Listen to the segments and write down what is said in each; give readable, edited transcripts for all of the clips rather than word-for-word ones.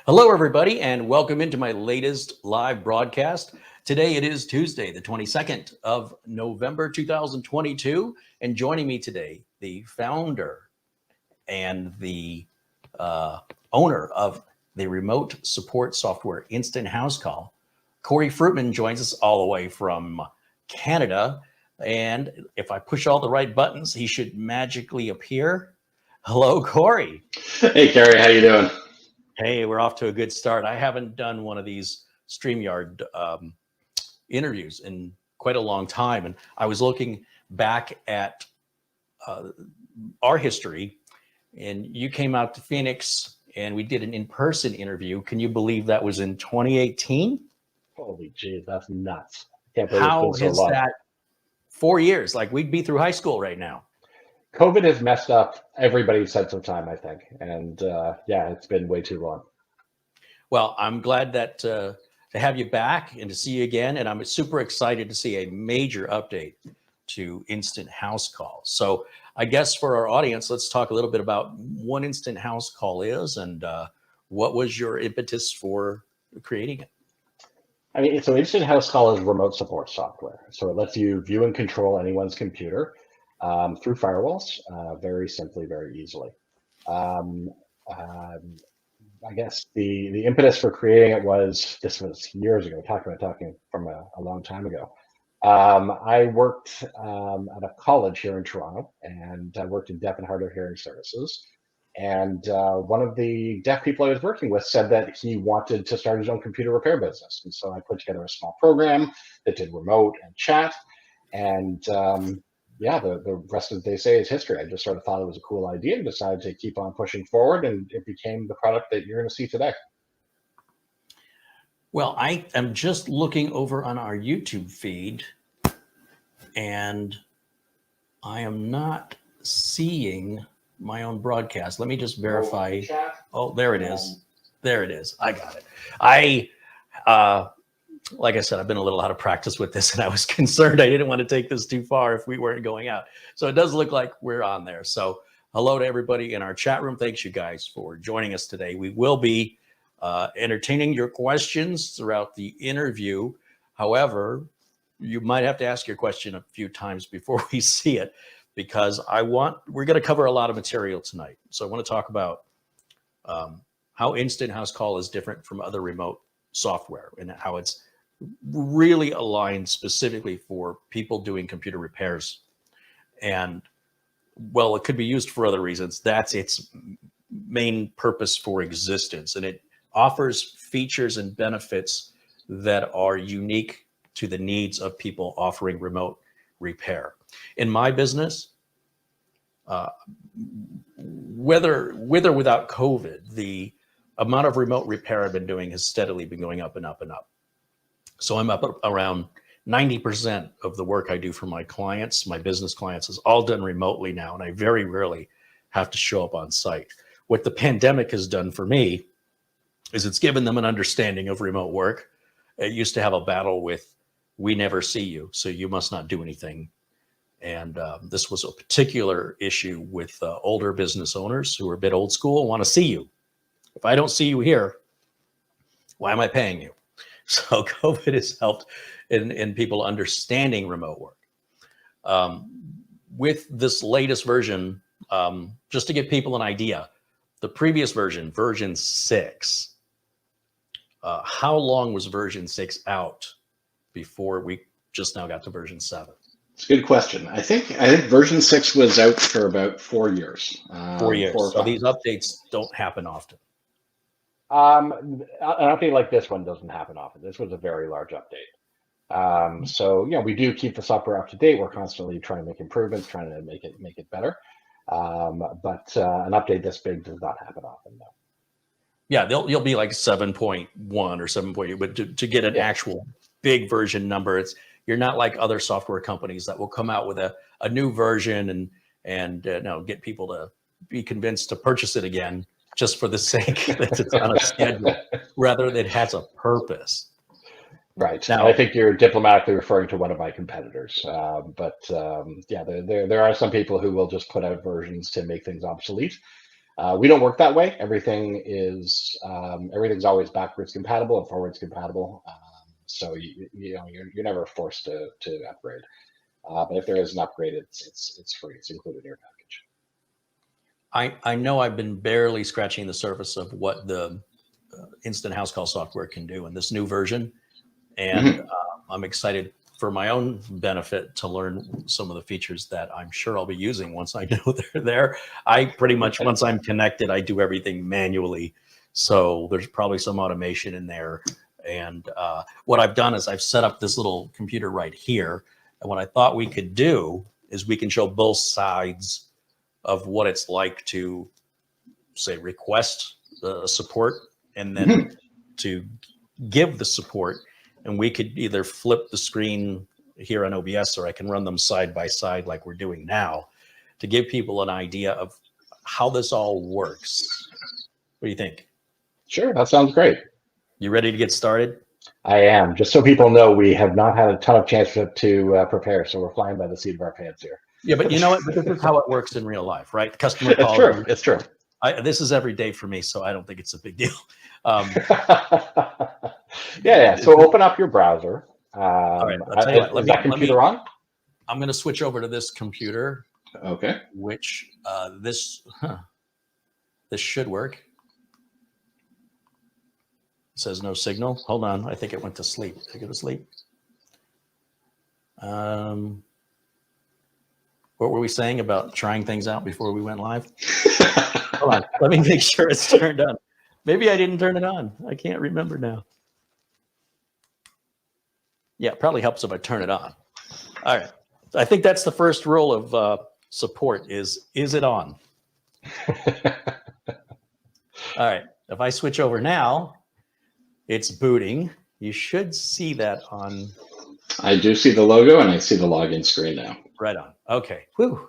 Hello, everybody, and welcome into my latest live broadcast. Today it is Tuesday, the 22nd of November, 2022. And joining me today, the founder and the owner of the remote support software Instant House Call, Corey Fruitman, joins us all the way from Canada. And if I push all the right buttons, he should magically appear. Hello, Corey. Hey, Carey, how you doing? Hey, we're off to a good start. I haven't done one of these StreamYard interviews in quite a long time. And I was looking back at our history, and you came out to Phoenix and we did an in-person interview. Can you believe that was in 2018? Holy geez, that's nuts. Can't believe How it's been has so long. that 4 years? Like we'd be through high school right now. COVID has messed up everybody's sense of time, I think. And yeah, it's been way too long. Well, I'm glad that to have you back and to see you again. And I'm super excited to see a major update to Instant House Call. So I guess for our audience, let's talk a little bit about what Instant House Call is and what was your impetus for creating it? I mean, so Instant House Call is remote support software. So it lets you view and control anyone's computer through firewalls, very simply, very easily. I guess the impetus for creating it this was years ago, talking from a long time ago. I worked at a college here in Toronto, and I worked in deaf and hard of hearing services. And one of the deaf people I was working with said that he wanted to start his own computer repair business. And so I put together a small program that did remote and chat. And yeah, the rest of the day say is history. I just sort of thought it was a cool idea and decided to keep on pushing forward. And it became the product that you're going to see today. Well, I am just looking over on our YouTube feed, and I am not seeing my own broadcast. Let me just verify. Oh, there it is. There it is. I got it. Like I said, I've been a little out of practice with this, and I was concerned I didn't want to take this too far if we weren't going out. So it does look like we're on there. So hello to everybody in our chat room. Thanks you guys for joining us today. We will be entertaining your questions throughout the interview. However, you might have to ask your question a few times before we see it, because we're going to cover a lot of material tonight. So I want to talk about how Instant House Call is different from other remote software and how it's really aligned specifically for people doing computer repairs. And well, it could be used for other reasons. That's its main purpose for existence. And it offers features and benefits that are unique to the needs of people offering remote repair. In my business, whether with or without COVID, the amount of remote repair I've been doing has steadily been going up and up and up. So I'm up around 90% of the work I do for my clients, my business clients, is all done remotely now, and I very rarely have to show up on site. What the pandemic has done for me is it's given them an understanding of remote work. It used to have a battle with, we never see you, so you must not do anything. And this was a particular issue with older business owners who are a bit old school and want to see you. If I don't see you here, why am I paying you? So COVID has helped in people understanding remote work. With this latest version, just to give people an idea, the previous version 6, how long was version 6 out before we just now got to version 7? It's a good question. I think version 6 was out for about 4 years. 4 years. So these updates don't happen often. An update like this one doesn't happen often. This was a very large update. So yeah, we do keep the software up to date. We're constantly trying to make improvements, trying to make it better. But an update this big does not happen often, though. Yeah, you'll be like 7.1 or 7.8, but to get an actual big version number, you're not like other software companies that will come out with a new version and get people to be convinced to purchase it again just for the sake that it's on a schedule, rather than it has a purpose. Right. Now, I think you're diplomatically referring to one of my competitors, but yeah, there are some people who will just put out versions to make things obsolete. We don't work that way. Everything's always backwards compatible and forwards compatible. So you're never forced to upgrade. But if there is an upgrade, it's free. It's included in your package. I know I've been barely scratching the surface of what the instant house call software can do in this new version, and I'm excited for my own benefit to learn some of the features that I'm sure I'll be using once I know they're there. I pretty much, once I'm connected, I do everything manually. So there's probably some automation in there. And what I've done is I've set up this little computer right here. And what I thought we could do is we can show both sides of what it's like to, say, request support and then to give the support. And we could either flip the screen here on OBS, or I can run them side by side like we're doing now to give people an idea of how this all works. What do you think? Sure, that sounds great. You ready to get started? I am. Just so people know, we have not had a ton of chance to prepare, so we're flying by the seat of our pants here. Yeah, but you know what? This is how it works in real life, right? The customer calls. It's true. It's true. This is every day for me, so I don't think it's a big deal. Yeah. So open up your browser. All right, I'll tell you what. Is that computer on? I'm going to switch over to this computer. Okay. Which this should work. It says no signal. Hold on. I think it went to sleep. Did it go to sleep? What were we saying about trying things out before we went live? Hold on. Let me make sure it's turned on. Maybe I didn't turn it on. I can't remember now. Yeah, it probably helps if I turn it on. All right. I think that's the first rule of support is it on? All right. If I switch over now, it's booting. You should see that on. I do see the logo and I see the login screen now. Right on. Okay. Whew.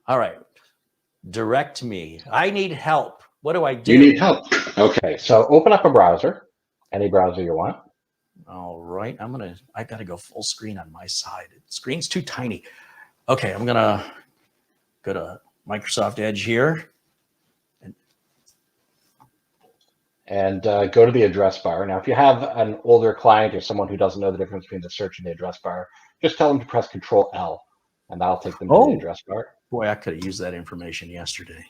All right. Direct me. I need help. What do I do? You need help. Okay. So open up a browser, any browser you want. All right. I got to go full screen on my side. The screen's too tiny. Okay. I'm going to go to Microsoft Edge here. And go to the address bar. Now, if you have an older client or someone who doesn't know the difference between the search and the address bar, just tell them to press Control-L, and that'll take them to the address bar. Boy, I could have used that information yesterday.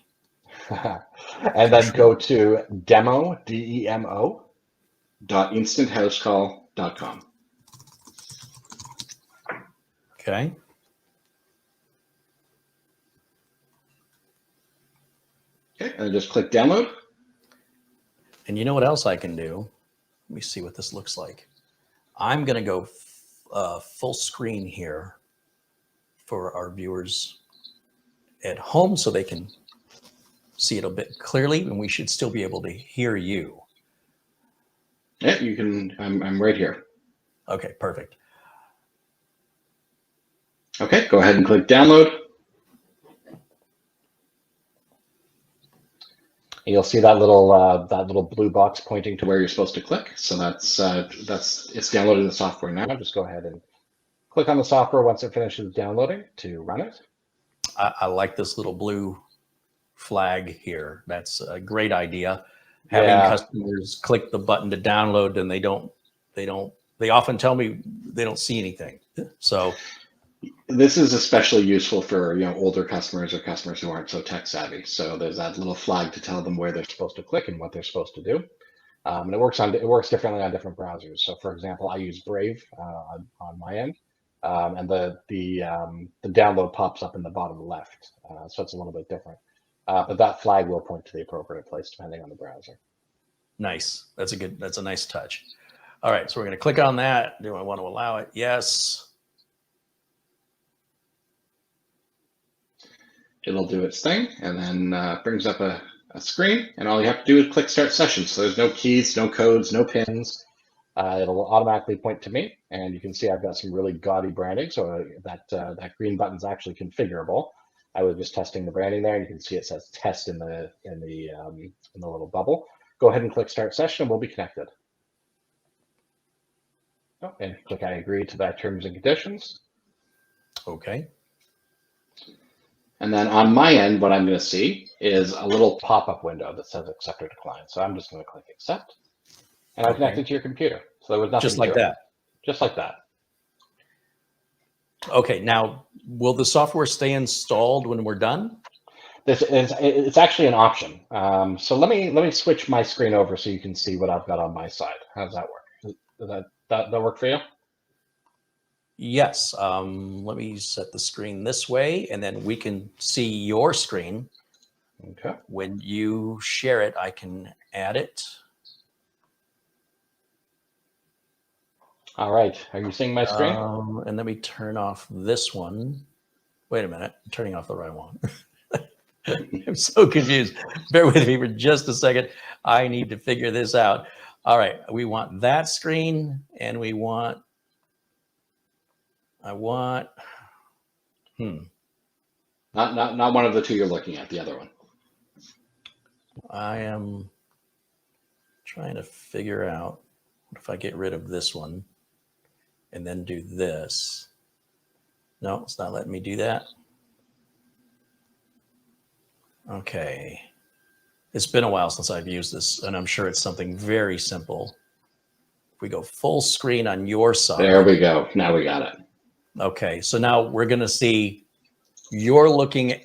And then go to demo, D-E-M-O, .instanthousecall.com. Okay. Okay, and just click download. And you know what else I can do? Let me see what this looks like. I'm going to go full screen here for our viewers at home so they can see it a bit clearly, and we should still be able to hear you. Yeah, you can. I'm right here. Okay, perfect. Okay, go ahead and click download. You'll see that little blue box pointing to Where you're supposed to click. So that's it's downloading the software now. Just go ahead and click on the software once it finishes downloading to run it. I like this little blue flag here. That's a great idea. Having customers click the button to download, and they often tell me they don't see anything. So this is especially useful for older customers or customers who aren't so tech savvy. So there's that little flag to tell them where they're supposed to click and what they're supposed to do. And it works differently on different browsers. So for example, I use Brave on my end, and the download pops up in the bottom left. So it's a little bit different. But that flag will point to the appropriate place depending on the browser. Nice. That's a nice touch. All right, so we're going to click on that. Do I want to allow it? Yes. It'll do its thing and then brings up a screen, and all you have to do is click start session. So there's no keys, no codes, no pins. It'll automatically point to me, and you can see I've got some really gaudy branding. So that green button's actually configurable. I was just testing the branding there, and you can see it says test in the little bubble. Go ahead and click start session, and we'll be connected. Oh, and click I agree to that terms and conditions. Okay. And then on my end, what I'm going to see is a little Pop-up window that says accept or decline. So I'm just going to click accept, and I'm Okay. connected to your computer. So there was nothing Just like to it. that. Just like that. Okay. Now, will the software stay installed when we're done? It's actually an option. So let me switch my screen over so you can see what I've got on my side. How does that work? Does that work for you? Yes. Let me set the screen this way, and then we can see your screen. Okay. When you share it, I can add it. All right. Are you seeing my screen? And let me turn off this one. Wait a minute. I'm turning off the right one. I'm so confused. Bear with me for just a second. I need to figure this out. All right. We want that screen, and we want, not Not one of the two you're looking at, the other one. I am trying to figure out if I get rid of this one and then do this. No, it's not letting me do that. Okay. It's been a while since I've used this, and I'm sure it's something very simple. If we go full screen on your side. There we go. Now we got it. Okay. So now we're going to see you're looking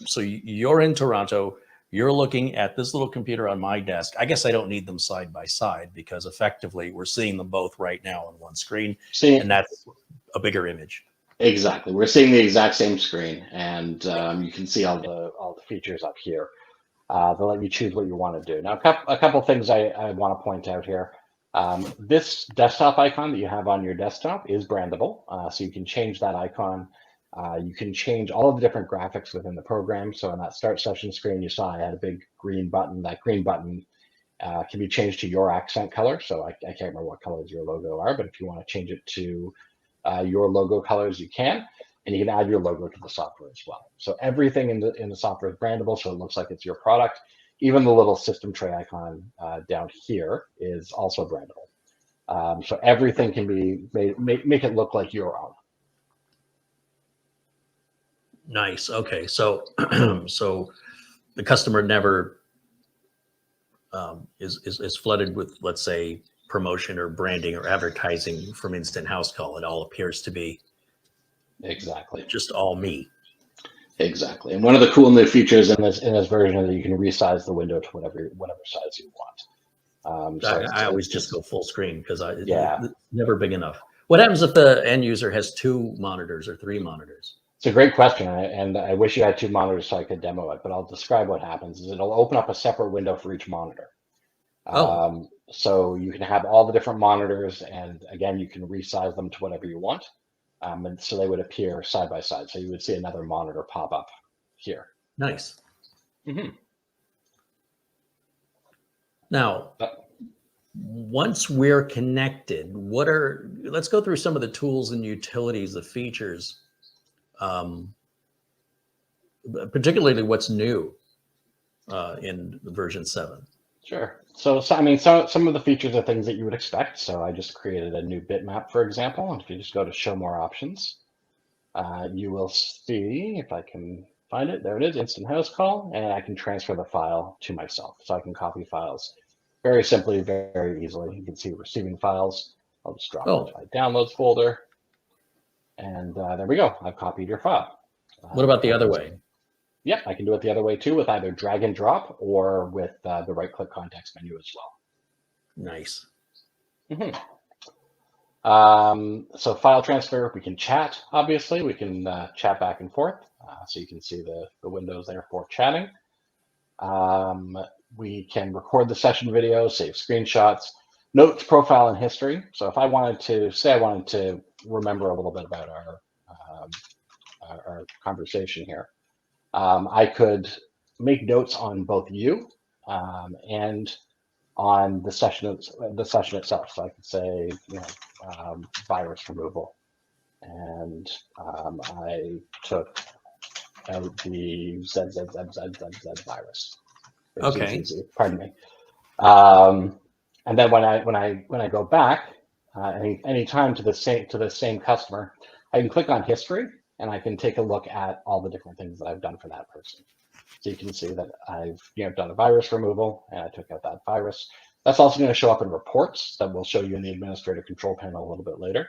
so you're in Toronto. You're looking at this little computer on my desk. I guess I don't need them side by side because effectively we're seeing them both right now on one screen, and that's a bigger image. Exactly. We're seeing the exact same screen, and you can see all the features up here. They'll let you choose what you want to do. Now, a couple things I want to point out here. This desktop icon that you have on your desktop is brandable, so you can change that icon. You can change all of the different graphics within the program. So on that start session screen, you saw I had a big green button. That green button can be changed to your accent color. So I can't remember what colors your logo are, but if you want to change it to your logo colors, you can. And you can add your logo to the software as well. So everything in the software is brandable, so it looks like it's your product. Even the little system tray icon down here is also brandable. So everything can be make it look like your own. Nice. Okay. So, so the customer never is flooded with, let's say, promotion or branding or advertising from Instant House Call. It all appears to be exactly just all me. Exactly. And one of the cool new features in this version is that you can resize the window to whatever size you want. So I always just go full screen because it's never big enough. What happens if the end user has 2 monitors or 3 monitors? It's a great question, and I wish you had 2 monitors so I could demo it, but I'll describe what happens. Is it'll open up a separate window for each monitor. So you can have all the different monitors, and again, you can resize them to whatever you want. And so they would appear side by side. So you would see another monitor pop up here. Nice. Mm-hmm. Now, once we're connected, let's go through some of the tools and utilities, the features, particularly what's new in version 7. Sure. So I mean, some of the features are things that you would expect. So I just created a new bitmap, for example. And if you just go to show more options, you will see, if I can find it, there it is, Instant House Call, and I can transfer the file to myself. So I can copy files very simply, very easily. You can see receiving files. I'll just drop it into my downloads folder. And there we go. I've copied your file. What about the other way? Yeah, I can do it the other way too, with either drag and drop or with the right-click context menu as well. Nice. Mm-hmm. So file transfer, we can chat, obviously. We can chat back and forth. So you can see the windows there for chatting. We can record the session video, save screenshots, notes, profile, and history. So if I wanted to remember a little bit about our conversation here, I could make notes on both you and on the session itself. So I could say, virus removal, and I took out the ZZZZZZ virus. Okay. Pardon me. And then when I go back any time to the same customer, I can click on history, and I can take a look at all the different things that I've done for that person. So you can see that I've done a virus removal, and I took out that virus. That's also going to show up in reports that we'll show you in the administrator control panel a little bit later.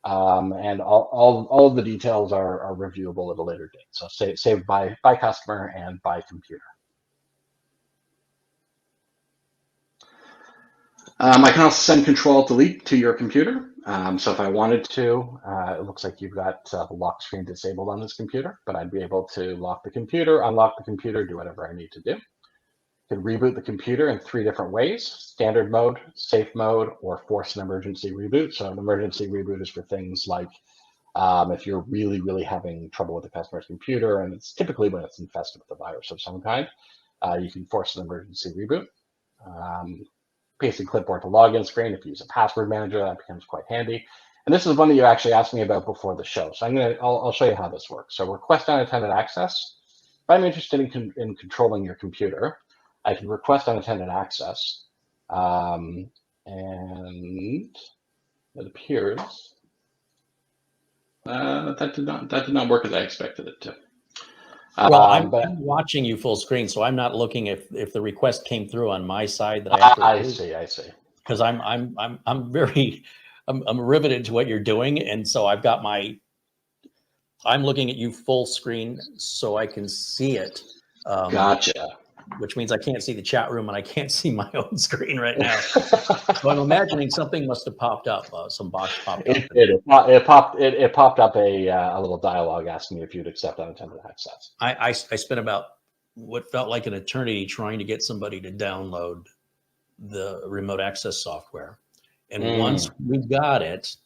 And all of the details are reviewable at a later date. So saved by customer and by computer. I can also send Control-Delete to your computer. So if I wanted to, it looks like you've got the lock screen disabled on this computer, but I'd be able to lock the computer, unlock the computer, do whatever I need to do. You can reboot the computer in 3 different ways: standard mode, safe mode, or force an emergency reboot. So an emergency reboot is for things like if you're really having trouble with the customer's computer, and it's typically when it's infested with a virus of some kind, you can force an emergency reboot. Pasting clipboard to login screen. If you use a password manager, that becomes quite handy. And this is one that you actually asked me about before the show. So I'll show you how this works. So request unattended access. If I'm interested in controlling your computer, I can request unattended access. And it appears that did not work as I expected it to. Well, I'm watching you full screen, so I'm not looking if the request came through on my side that I have to. I see. Because I'm riveted to what you're doing, and so I've got I'm looking at you full screen so I can see it. Gotcha. Which means I can't see the chat room and I can't see my own screen right now. So I'm imagining something must have popped up. Some box popped up. It popped up a little dialogue asking you if you'd accept unattended access. I spent about what felt like an eternity trying to get somebody to download the remote access software. And once we got it,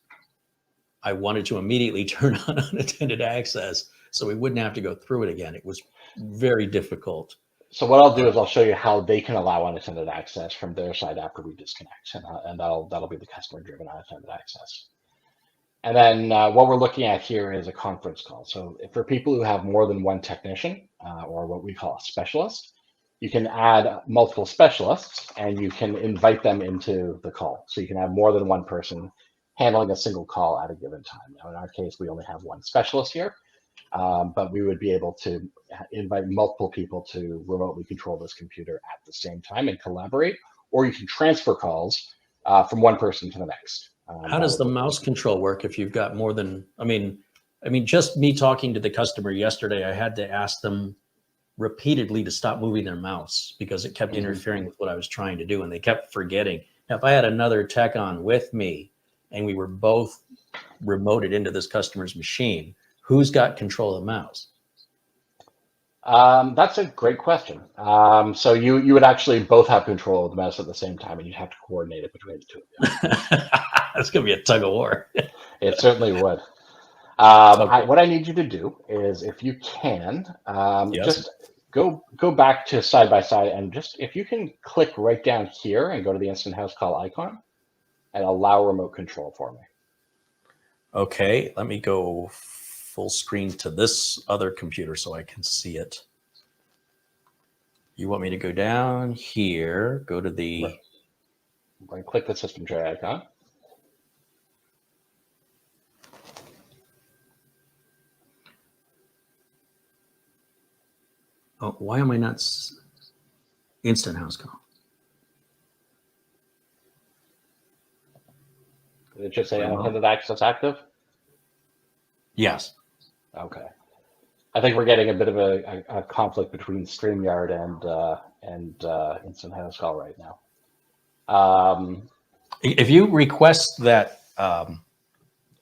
I wanted to immediately turn on unattended access so we wouldn't have to go through it again. It was very difficult. So what I'll do is I'll show you how they can allow unattended access from their side after we disconnect, and that'll be the customer-driven unattended access. And then what we're looking at here is a conference call. So for people who have more than one technician, or what we call a specialist, you can add multiple specialists and you can invite them into the call. So you can have more than one person handling a single call at a given time. Now in our case, we only have one specialist here. But we would be able to invite multiple people to remotely control this computer at the same time and collaborate, or you can transfer calls from one person to the next. How does the mouse control work if you've got more than, I mean, just me talking to the customer yesterday, I had to ask them repeatedly to stop moving their mouse because it kept interfering with what I was trying to do, and they kept forgetting. Now, if I had another tech on with me and we were both remoted into this customer's machine, who's got control of the mouse? That's a great question. So you would actually both have control of the mouse at the same time, and you'd have to coordinate it between the two of you. That's going to be a tug of war. It certainly would. Okay. What I need you to do is, if you can, Yes. just go back to side by side, and just if you can click right down here and go to the instant house call icon and allow remote control for me. Okay, let me go full screen to this other computer so I can see it. You want me to go down here, go to the... I'm going to click the system tray icon. Oh, why am I not instant house call? Did it just say unattended access active? Yes. Okay. I think we're getting a bit of a conflict between StreamYard and instant house call right now. If you request that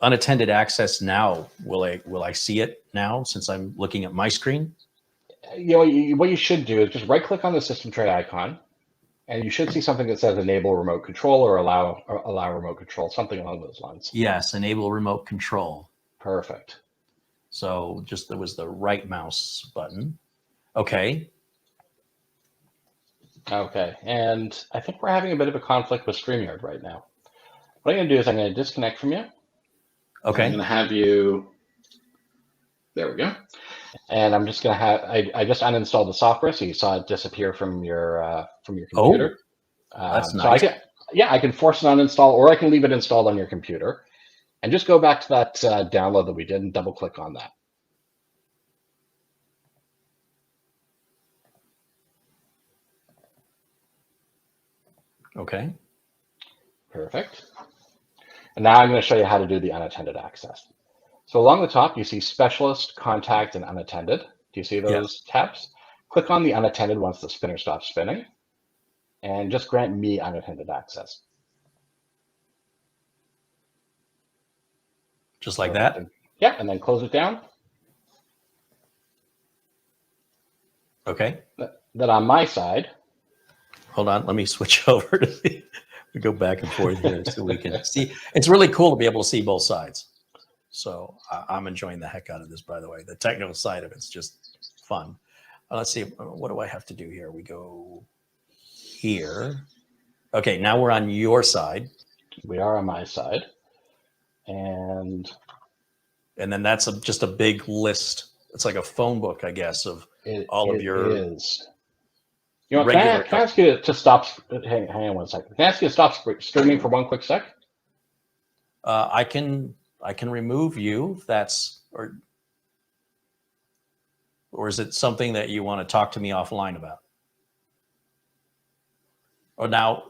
unattended access now, will I see it now since I'm looking at my screen? What you should do is just right click on the system tray icon, and you should see something that says enable remote control or allow remote control, something along those lines. Yes, enable remote control. Perfect. So just there was the right mouse button. Okay. Okay, and I think we're having a bit of a conflict with StreamYard right now. What I'm going to do is I'm going to disconnect from you. Okay. I'm going to have you. There we go. And I'm just going to have. I just uninstalled the software, so you saw it disappear from your computer. Oh, that's so nice. I can force an uninstall, or I can leave it installed on your computer, and just go back to that download that we did and double click on that. Okay. Perfect. And now I'm going to show you how to do the unattended access. So along the top, you see Specialist, Contact, and Unattended. Do you see those tabs? Click on the unattended once the spinner stops spinning, and just grant me unattended access. Just like that? Yeah, and then close it down. Okay. Then on my side, Hold on, let me switch over to see. We go back and forth here so we can see. It's really cool to be able to see both sides. So I'm enjoying the heck out of this, by the way. The technical side of it's just fun. Let's see, what do I have to do here? We go here. Okay, now we're on your side. we are on my side. And then that's just a big list. It's like a phone book, I guess, of all of your. It is. You know, can I ask you to stop? Hang on one second. Can I ask you to stop streaming for one quick sec? I can remove you if that's, or is it something that you want to talk to me offline about? Or now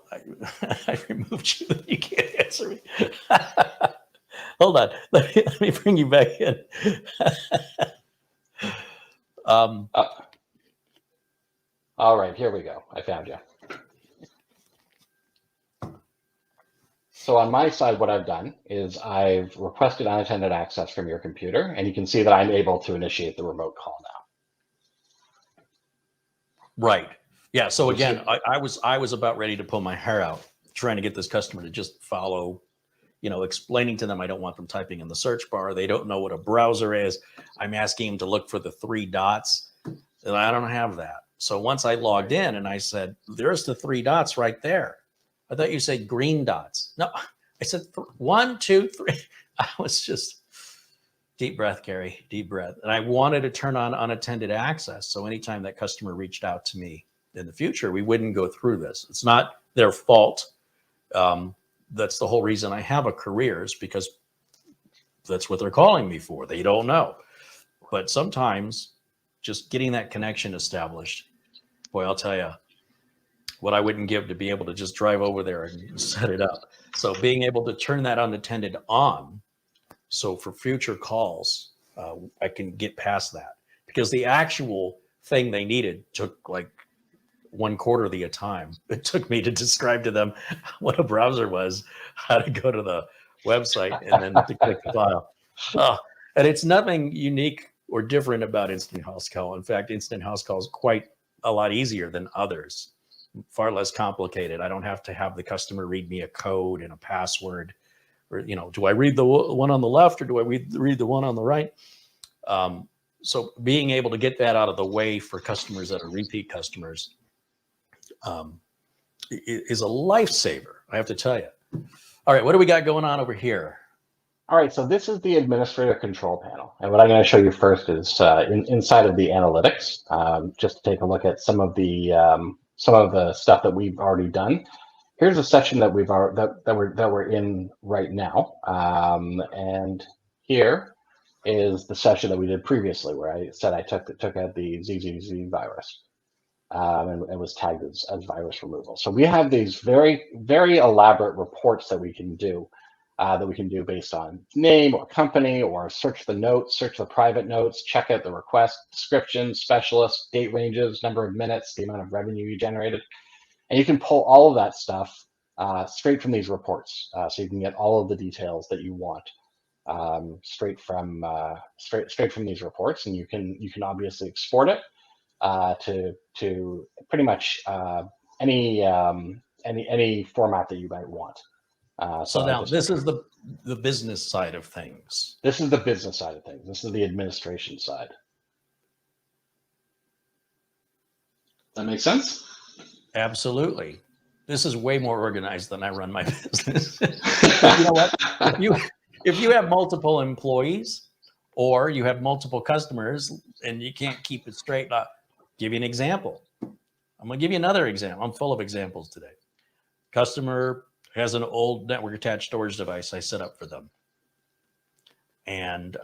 I removed you, you can't answer me. Hold on, let me bring you back in. All right, here we go. I found you. So on my side, what I've done is I've requested unattended access from your computer, and you can see that I'm able to initiate the remote call now. Right. Yeah. So again, I was about ready to pull my hair out trying to get this customer to just follow, explaining to them I don't want them typing in the search bar. They don't know what a browser is. I'm asking them to look for the 3 dots, and I don't have that. So once I logged in and I said, there's the 3 dots right there. I thought you said green dots. No, I said 1, 2, 3. I was just deep breath, Carey, deep breath. And I wanted to turn on unattended access. So anytime that customer reached out to me in the future, we wouldn't go through this. It's not their fault. That's the whole reason I have a career, is because that's what they're calling me for. They don't know. But sometimes just getting that connection established, boy, I'll tell you, what I wouldn't give to be able to just drive over there and set it up. So being able to turn that unattended on, so for future calls, I can get past that, because the actual thing they needed took like 1/4 of the time it took me to describe to them what a browser was, how to go to the website, and then to click the file. And it's nothing unique or different about Instant House Call. In fact, Instant House Call is quite a lot easier than others. Far less complicated. I don't have to have the customer read me a code and a password, or, do I read the one on the left or do I read the one on the right? So being able to get that out of the way for customers that are repeat customers is a lifesaver, I have to tell you. All right, what do we got going on over here? All right, so this is the administrator control panel. And what I'm going to show you first is inside of the analytics, just to take a look at some of the stuff that we've already done. Here's a section that we're in right now, and here is the session that we did previously, where I said I took out the ZZZ virus, and it was tagged as virus removal. So we have these very, very elaborate reports that we can do. Based on name or company, or search the notes, search the private notes, check out the request, description, specialist, date ranges, number of minutes, the amount of revenue you generated. And you can pull all of that stuff straight from these reports. So you can get all of the details that you want straight from these reports. And you can obviously export it to pretty much any format that you might want. So now this is the business side of things. This is the business side of things. This is the administration side. That makes sense? Absolutely. This is way more organized than I run my business. You know what? If you have multiple employees, or you have multiple customers and you can't keep it straight, I'll give you an example. I'm going to give you another example. I'm full of examples today. Customer has an old network attached storage device I set up for them. And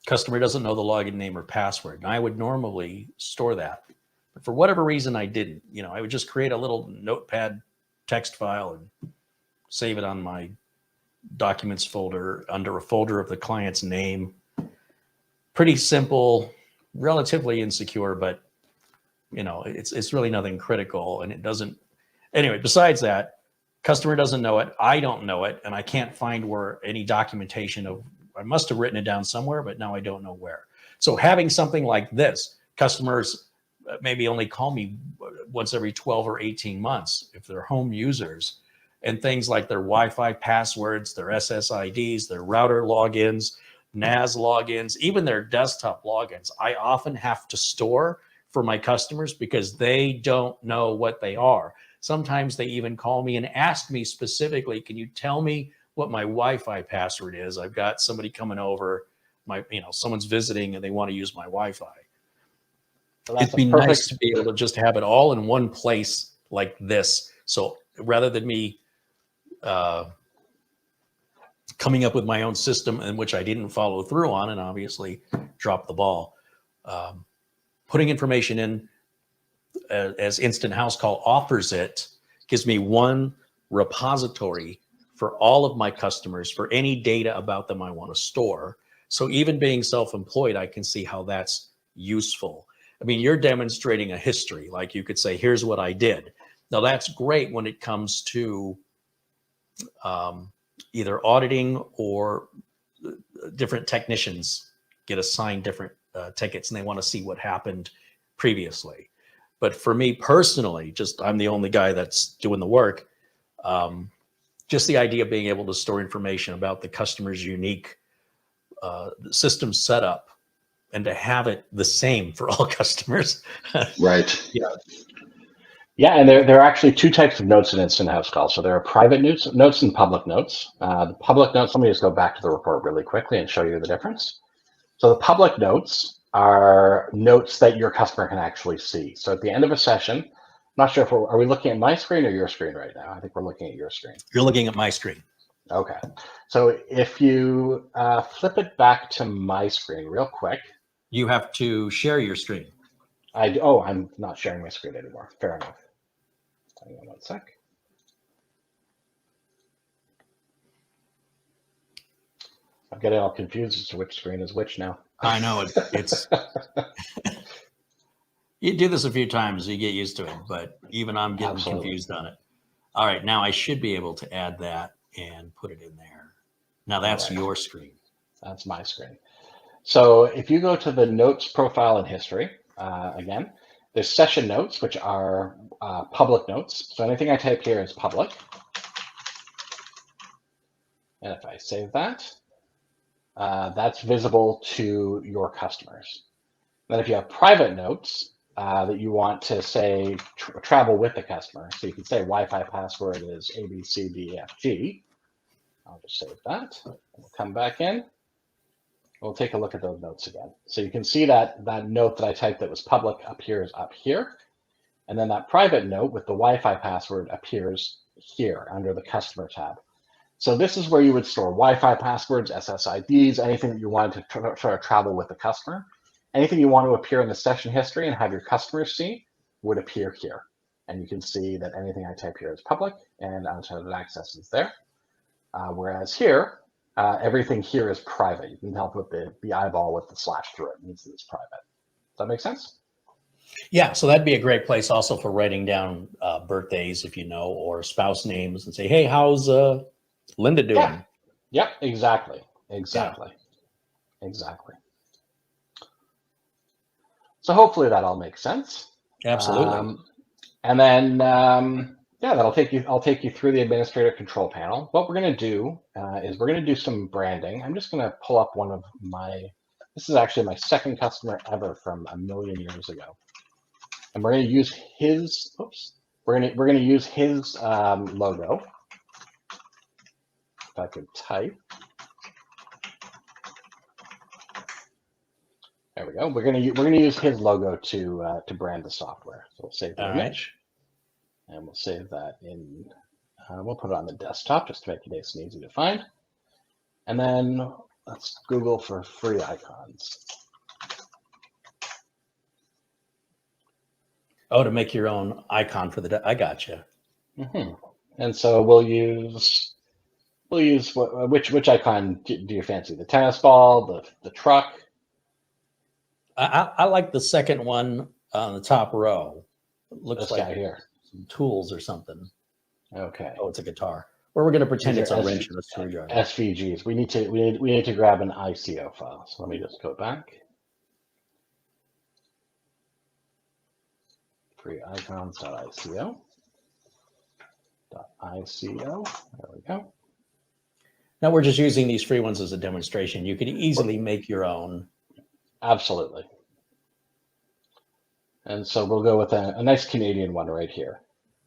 customer doesn't know the login name or password. And I would normally store that. But for whatever reason, I didn't. I would just create a little notepad text file and save it on my documents folder under a folder of the client's name. Pretty simple, relatively insecure, but you know, it's really nothing critical, and it doesn't. Anyway, besides that, customer doesn't know it. I don't know it, and I can't find where any documentation of. I must have written it down somewhere, but now I don't know where. So having something like this, customers maybe only call me once every 12 or 18 months if they're home users, and things like their Wi-Fi passwords, their SSIDs, their router logins, NAS logins, even their desktop logins, I often have to store for my customers because they don't know what they are. Sometimes they even call me and ask me specifically, can you tell me what my Wi-Fi password is? I've got somebody coming over, someone's visiting and they want to use my Wi-Fi. So It'd be nice to be able to just have it all in one place like this. So rather than me coming up with my own system in which I didn't follow through on and obviously dropped the ball, putting information in as Instant House Call offers it gives me one repository for all of my customers for any data about them I want to store. So even being self-employed, I can see how that's useful. I mean, you're demonstrating a history, like you could say, here's what I did. Now that's great when it comes to either auditing or different technicians get assigned different tickets and they want to see what happened previously. But for me personally, I'm the only guy that's doing the work. Just the idea of being able to store information about the customer's unique system setup and to have it the same for all customers. Right. Yeah. Yeah, and there are actually two types of notes in Instant House Call. So there are private notes and public notes. The public notes, let me just go back to the report really quickly and show you the difference. So the public notes are notes that your customer can actually see. So at the end of a session, I'm not sure if are we looking at my screen or your screen right now? I think we're looking at your screen. You're looking at my screen. Okay. So if you flip it back to my screen real quick. You have to share your screen. I'm not sharing my screen anymore. Fair enough. Hang on one sec. I'm getting all confused as to which screen is which now. I know it's you do this a few times, you get used to it, but even I'm getting confused on it. All right, now I should be able to add that and put it in there. Now that's your screen. That's my screen. So if you go to the notes profile and history, again, there's session notes, which are public notes. So anything I type here is public. And if I save that, that's visible to your customers. Then if you have private notes that you want to say travel with the customer, so you can say Wi-Fi password is ABCDEFG. I'll just save that. We'll come back in. We'll take a look at those notes again. So you can see that note that I typed that was public appears up here. And then that private note with the Wi-Fi password appears here under the customer tab. So this is where you would store Wi-Fi passwords, SSIDs, anything that you wanted to travel with the customer. Anything you want to appear in the session history and have your customers see would appear here. And you can see that anything I type here is public and Unattended access is there. Whereas here, everything here is private. You can help with the eyeball with the slash through it. It means that it's private. Does that make sense? Yeah, so that'd be a great place also for writing down birthdays, if you know, or spouse names and say, hey, how's Linda doing? Yeah. Yep, exactly. Exactly. So hopefully that all makes sense. Absolutely. And then, I'll take you through the administrator control panel. What we're going to do is we're going to do some branding. I'm just going to pull up one of this is actually my second customer ever from a million years ago. And we're going to use his, we're going to use his logo. If I could type. There we go. We're going to use his logo to brand the software. So we'll save the image, and we'll save that in. We'll put it on the desktop just to make it nice and easy to find. And then let's Google for free icons. Oh, to make your own icon for the. I gotcha. And so we'll use which icon do you fancy? The tennis ball, the truck? I like the second one on the top row. It looks This like guy here. some tools or something. Okay. Oh, it's a guitar. Or we're going to pretend These it's a are wrench and a screwdriver. SVGs. We need to grab an ICO file. So let me just go back. Free icons.ico. .ico. There we go. Now we're just using these free ones as a demonstration. You can easily make your own. Absolutely. And so we'll go with a nice Canadian one right here.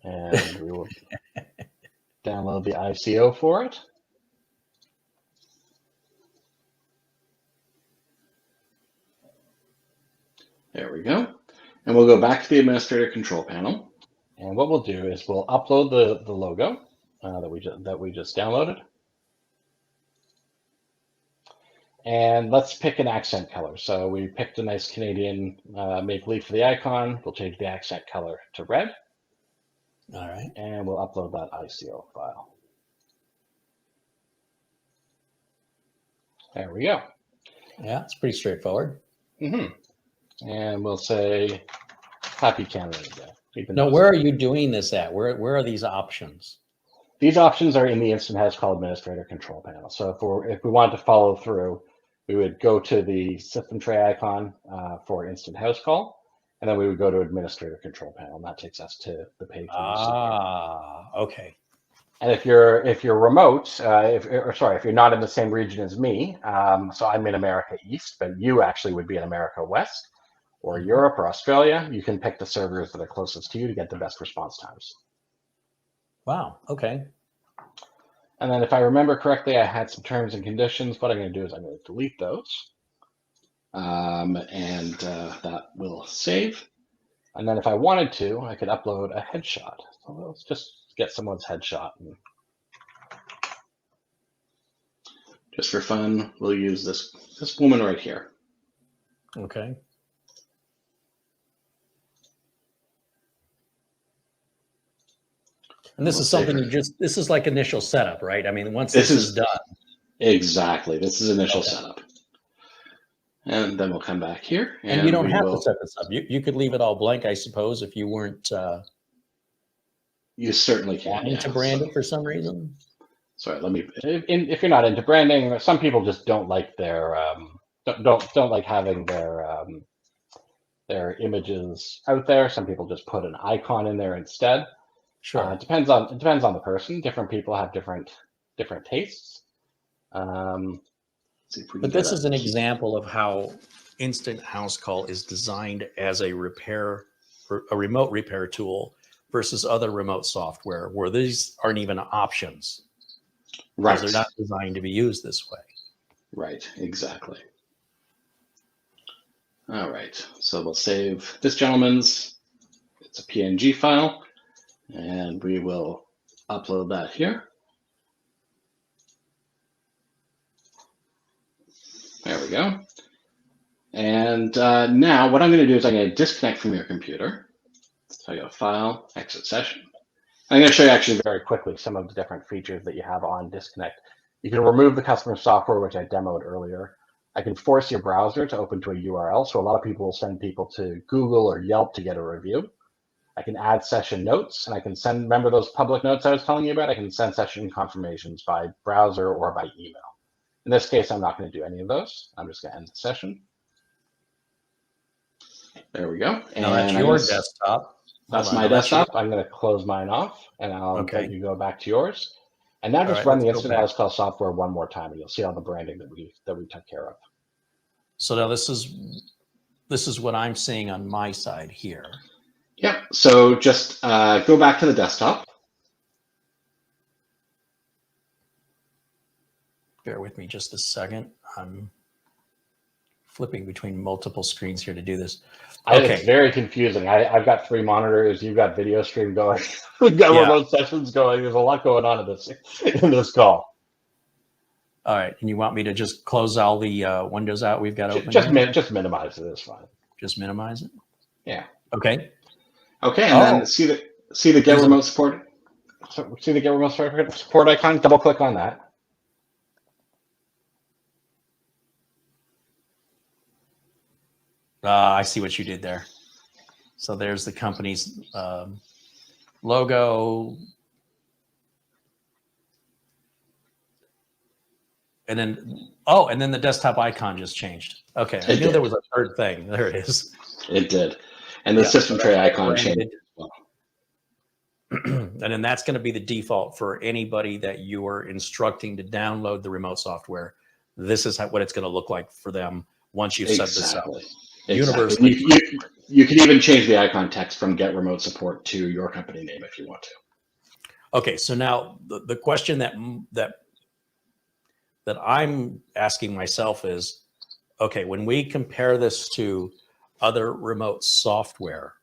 And we will download the ICO for it. There we go. And we'll go back to the administrator control panel. And what we'll do is we'll upload the logo that we just downloaded. And let's pick an accent color. So we picked a nice Canadian maple leaf for the icon. We'll change the accent color to red. All right. And we'll upload that ICO file. There we go. Yeah, it's pretty straightforward. And we'll say Happy Canada Day. Now, where are you doing this at? Where are these options? These options are in the Instant House Call Administrator control panel. So if we wanted to follow through, we would go to the system tray icon for Instant House Call, and then we would go to Administrator control panel, and that takes us to the page. Okay. And if you're remote, if you're not in the same region as me, so I'm in America East, but you actually would be in America West, or Europe or Australia, you can pick the servers that are closest to you to get the best response times. Wow. Okay. And then if I remember correctly, I had some terms and conditions. What I'm going to do is I'm going to delete those. That will save. And then if I wanted to, I could upload a headshot. So let's just get someone's headshot. Just for fun, we'll use this woman right here. Okay. And this is something this is like initial setup, right? I mean, once this is done. Exactly. This is initial setup. And then we'll come back here. And you don't have to set this up. You could leave it all blank, I suppose, if you weren't you certainly can. Wanting to brand it for some reason. Sorry, let me. If you're not into branding, some people just don't like their don't like having their images out there. Some people just put an icon in there instead. Sure. It depends on the person. Different people have different tastes. But this is an example of how Instant House Call is designed as a remote repair tool versus other remote software where these aren't even options. Right. They're not designed to be used this way. Right, exactly. All right, so we'll save this gentleman's, it's a PNG file, and we will upload that here. There we go. And now what I'm going to do is I'm going to disconnect from your computer. So I go File, Exit Session. I'm going to show you actually very quickly some of the different features that you have on disconnect. You can remove the customer software, which I demoed earlier. I can force your browser to open to a URL. So a lot of people will send people to Google or Yelp to get a review. I can add session notes, and I can send, remember those public notes I was telling you about? I can send session confirmations by browser or by email. In this case, I'm not going to do any of those. I'm just going to end the session. There we go. And now that's your desktop. That's my desktop. I'm going to close mine off, and I'll let you go back to yours. And now All just right, run the Instant House Call software one more time, and you'll see all the branding that we took care of. So now this is what I'm seeing on my side here. Yep. So just go back to the desktop. Bear with me just a second. I'm flipping between multiple screens here to do this. Okay. It's very confusing. I've got 3 monitors. You've got video stream going. We've got remote sessions going. There's a lot going on in this call. All right. And you want me to just close all the windows out we've got open? Just minimize it. It's fine. Just minimize it? Yeah. Okay. Okay. And then see the get remote support So see the Get Remote Support icon? Double click on that. I see what you did there. So there's the company's logo. And then, oh, and then the desktop icon just changed. Okay, I knew there was a third thing. There it is. It did. And the system tray icon changed branded. as well. And then that's going to be the default for anybody that you are instructing to download the remote software. This is what it's going to look like for them once you've set this up. Universally. You can even change the icon text from Get Remote Support to your company name if you want to. Okay, so now the question that I'm asking myself is, okay, when we compare this to other remote software,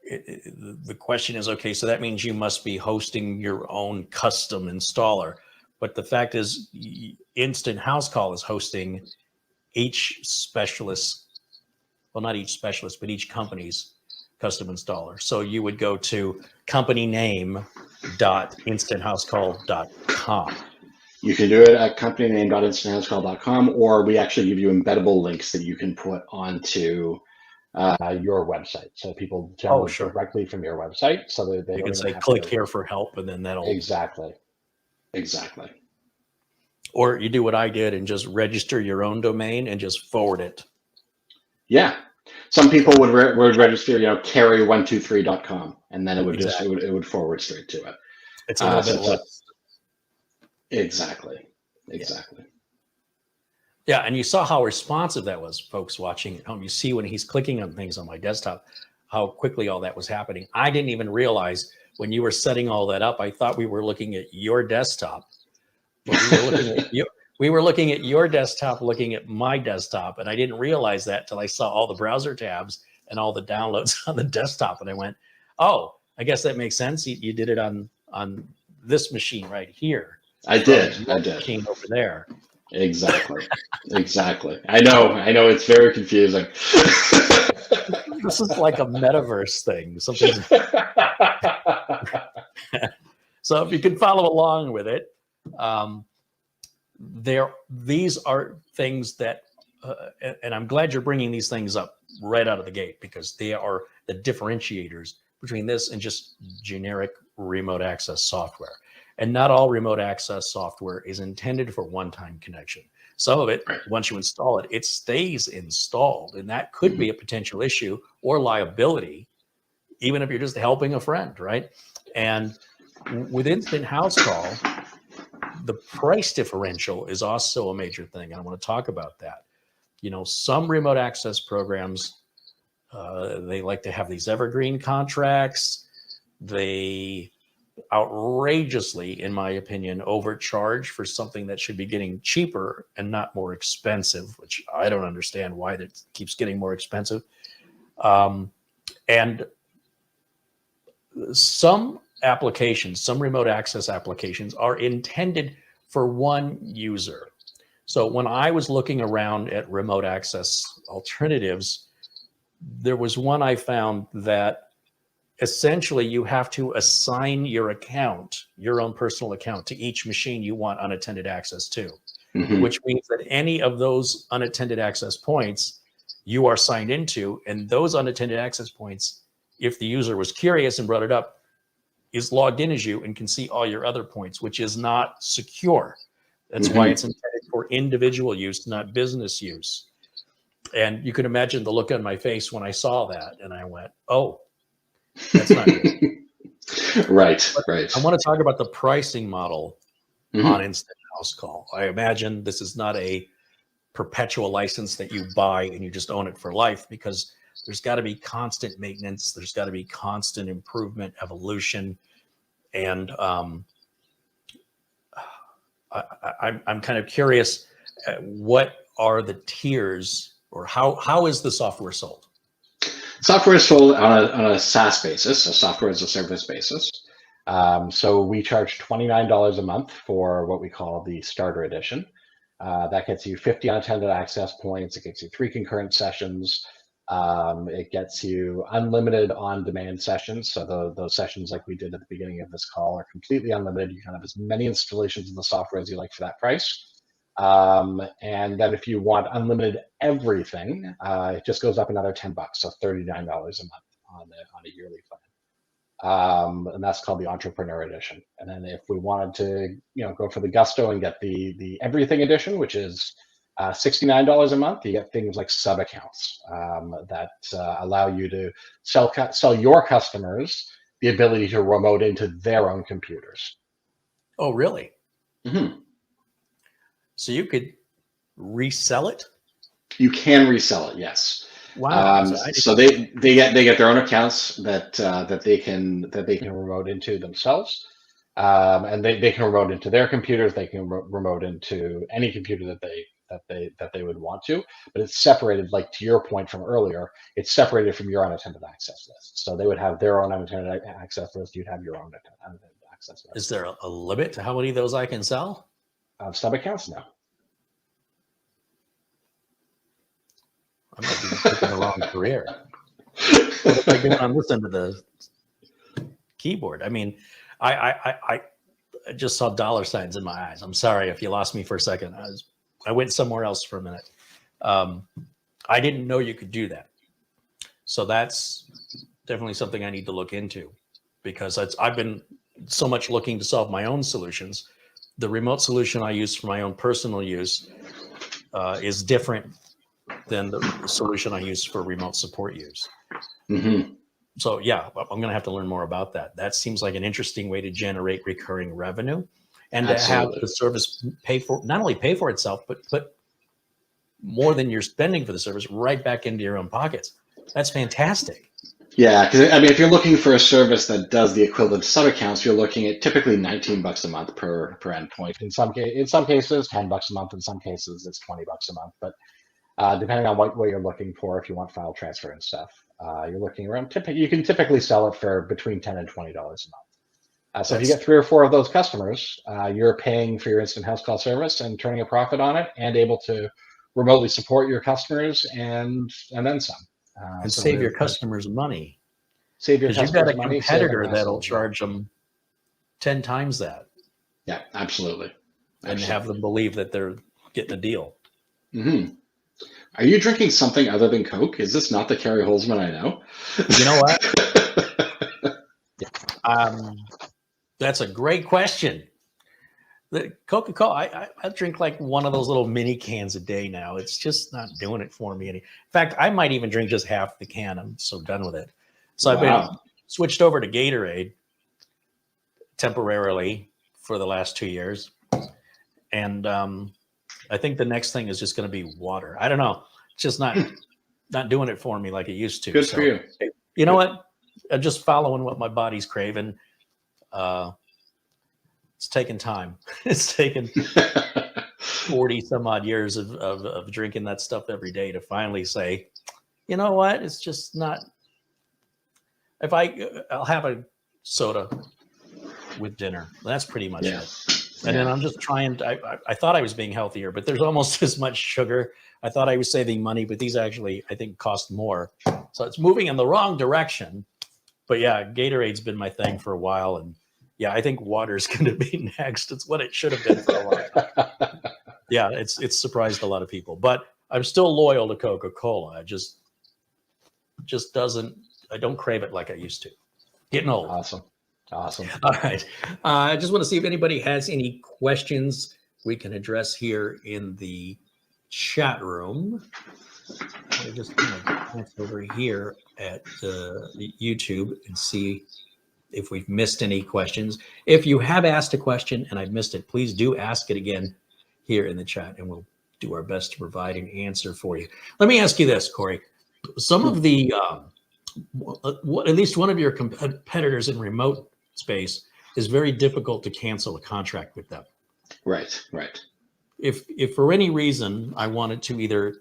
the question is, okay, so that means you must be hosting your own custom installer. But the fact is, instanthousecall is hosting each specialist, well, not each specialist, but each company's custom installer. So you would go to companyname.instanthousecall.com. You can do it at companyname.instanthousecall.com, or we actually give you embeddable links that you can put onto your website, so people download sure. directly from your website, so that they you don't can say have click to... here for help, and then that'll exactly. Or you do what I did and just register your own domain and just forward it. Yeah, some people would register, carey123.com, and then it would just it would forward straight to it. It's a little bit less. Exactly. Yeah, and you saw how responsive that was, folks watching at home. You see when he's clicking on things on my desktop, how quickly all that was happening. I didn't even realize when you were setting all that up, I thought we were looking at your desktop. But we were looking at your desktop, looking at my desktop, and I didn't realize that till I saw all the browser tabs and all the downloads on the desktop, and I went, "Oh, I guess that makes sense. You did it on this machine right here." I did. Machine over there. Exactly. I know. It's very confusing. This is like a metaverse thing. Something. So if you can follow along with it, these are things that, and I'm glad you're bringing these things up right out of the gate, because they are the differentiators between this and just generic remote access software. And not all remote access software is intended for one-time connection. Some of it, once you install it, it stays installed, and that could be a potential issue or liability, even if you're just helping a friend, right? And with instanthousecall, the price differential is also a major thing, and I want to talk about that. Some remote access programs, they like to have these evergreen contracts. They outrageously, in my opinion, overcharge for something that should be getting cheaper and not more expensive, which I don't understand why that keeps getting more expensive. And some applications, some remote access applications, are intended for one user. So when I was looking around at remote access alternatives, there was one I found that essentially you have to assign your account, your own personal account, to each machine you want unattended access to, which means that any of those unattended access points you are signed into, and those unattended access points, if the user was curious and brought it up, is logged in as you and can see all your other points, which is not secure. That's why it's intended for individual use, not business use. And you can imagine the look on my face when I saw that, and I went, "Oh, that's not good." Right. I want to talk about the pricing model on instanthousecall. I imagine this is not a perpetual license that you buy and you just own it for life, because there's got to be constant maintenance. There's got to be constant improvement, evolution. And I'm kind of curious, what are the tiers, or how is the software sold? Software is sold on a SaaS basis, a software as a service basis. So we charge $29 a month for what we call the starter edition. That gets you 50 unattended access points. It gets you 3 concurrent sessions. It gets you unlimited on-demand sessions. So those sessions like we did at the beginning of this call are completely unlimited. You can have as many installations of the software as you like for that price. And then if you want unlimited everything, it just goes up another $10, so $39 a month on a yearly plan. And that's called the Entrepreneur Edition. And then if we wanted to, go for the gusto and get the Everything Edition, which is $69 a month, you get things like sub accounts that allow you to sell your customers the ability to remote into their own computers. Oh, really? Mm-hmm. So you could resell it? You can resell it, yes. Wow. So they get their own accounts that they can remote into themselves, and they can remote into their computers. They can remote into any computer that they would want to, but it's separated, like to your point from earlier, it's separated from your unattended access list. So they would have their own unattended access list. You'd have your own unattended access list. Is there a limit to how many of those I can sell? Sub accounts? No. I might be picking the wrong career. I'm listening to the keyboard. I mean, I just saw dollar signs in my eyes. I'm sorry if you lost me for a second. I went somewhere else for a minute. I didn't know you could do that. So that's definitely something I need to look into, because I've been so much looking to solve my own solutions. The remote solution I use for my own personal use is different than the solution I use for remote support use. Mm-hmm. So yeah, I'm going to have to learn more about that. That seems like an interesting way to generate recurring revenue, and Absolutely. to have the service not only pay for itself, but put more than you're spending for the service right back into your own pockets. That's fantastic. Yeah, because I mean, if you're looking for a service that does the equivalent of sub accounts, you're looking at typically $19 a month per endpoint. In some cases, $10 a month. In some cases, it's $20 a month. But depending on what you're looking for, if you want file transfer and stuff, you're looking around. You can typically sell it for between $10 and $20 a month. So if you get 3 or 4 of those customers, you're paying for your instant house call service and turning a profit on it, and able to remotely support your customers and then some. And save your customers money. Save your customers customers money. Because you've got a competitor that'll charge them 10 times that. Yeah, absolutely. And have them believe that they're getting a deal. Mm-hmm. Are you drinking something other than Coke? Is this not the CareyHolzman I know? You know what? That's a great question. The Coca-Cola, I drink like one of those little mini cans a day now. It's just not doing it for me. In fact, I might even drink just half the can. I'm so done with it. So I've been switched over to Gatorade temporarily for the last 2 years. And I think the next thing is just going to be water. I don't know. It's just not doing it for me like it used to. Good for you. You know what? I'm just following what my body's craving. It's taken time. It's taken 40 some odd years of drinking that stuff every day to finally say, you know what? It's just not. If I'll have a soda with dinner. That's pretty much it. And then I'm just trying. I thought I was being healthier, but there's almost as much sugar. I thought I was saving money, but these actually, I think, cost more. So it's moving in the wrong direction. But yeah, Gatorade's been my thing for a while, and yeah, I think water's going to be next. It's what it should have been for a while. Yeah, it's surprised a lot of people, but I'm still loyal to Coca-Cola. I just doesn't. I don't crave it like I used to. Getting old. Awesome. All right. I just want to see if anybody has any questions we can address here in the chat room. I just glance over here at the YouTube and see if we've missed any questions. If you have asked a question and I've missed it, please do ask it again here in the chat, and we'll do our best to provide an answer for you. Let me ask you this, Corey. Some of the, at least one of your competitors in remote space is very difficult to cancel a contract with them. Right. If for any reason I wanted to either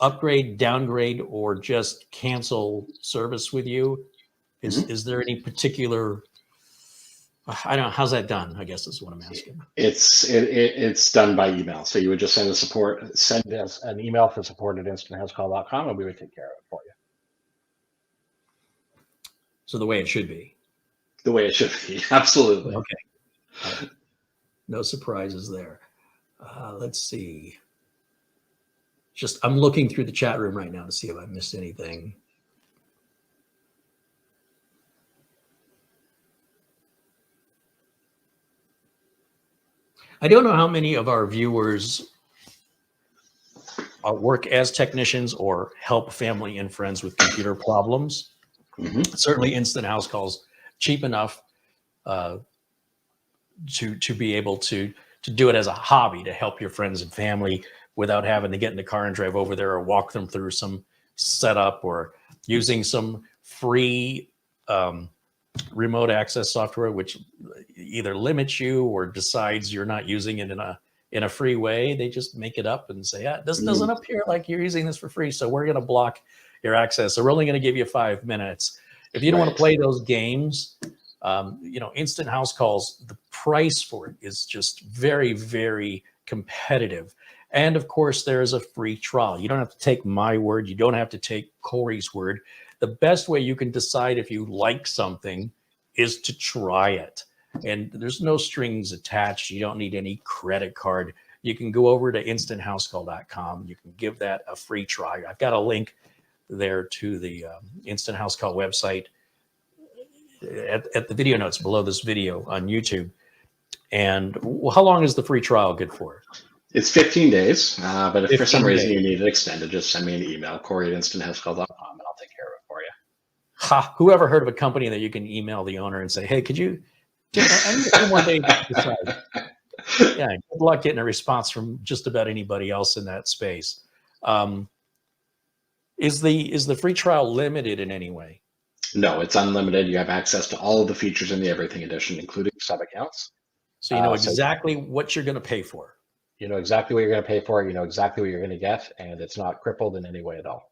upgrade, downgrade, or just cancel service with you, is there any particular I don't know. How's that done? I guess is what I'm asking. It's done by email. So you would just send Us an email for support@instanthousecall.com, and we would take care of it for you. So the way it should be. the way it should be. Absolutely. Okay. No surprises there. Let's see. I'm looking through the chat room right now to see if I missed anything. I don't know how many of our viewers work as technicians or help family and friends with computer problems. Mm-hmm. Certainly instant house calls, cheap enough to be able to do it as a hobby, to help your friends and family without having to get in the car and drive over there or walk them through some setup, or using some free remote access software, which either limits you or decides you're not using it in a free way. They just make it up and say, yeah, this doesn't appear like you're using this for free, so we're going to block your access. So we're only going to give you 5 minutes. If you don't want to play those games, instant house calls, the price for it is just very, very competitive. And of course, there is a free trial. You don't have to take my word. You don't have to take Corey's word. The best way you can decide if you like something is to try it. And there's no strings attached. You don't need any credit card. You can go over to instanthousecall.com. You can give that a free try. I've got a link there to the Instant House Call website at the video notes below this video on YouTube. And how long is the free trial good for? It's 15 days, but if for some reason days. you need it extended, just send me an email, Corey@instanthousecall.com, and I'll take care of it for you. Ha! Who ever heard of a company that you can email the owner and say, hey, could you, I need a few more days to decide. Yeah, good luck getting a response from just about anybody else in that space. Is the free trial limited in any way? No, it's unlimited. You have access to all of the features in the Everything Edition, including sub-accounts. So you know exactly what you're going to pay for. You know exactly what you're going to pay for. You know exactly what you're going to get, and it's not crippled in any way at all.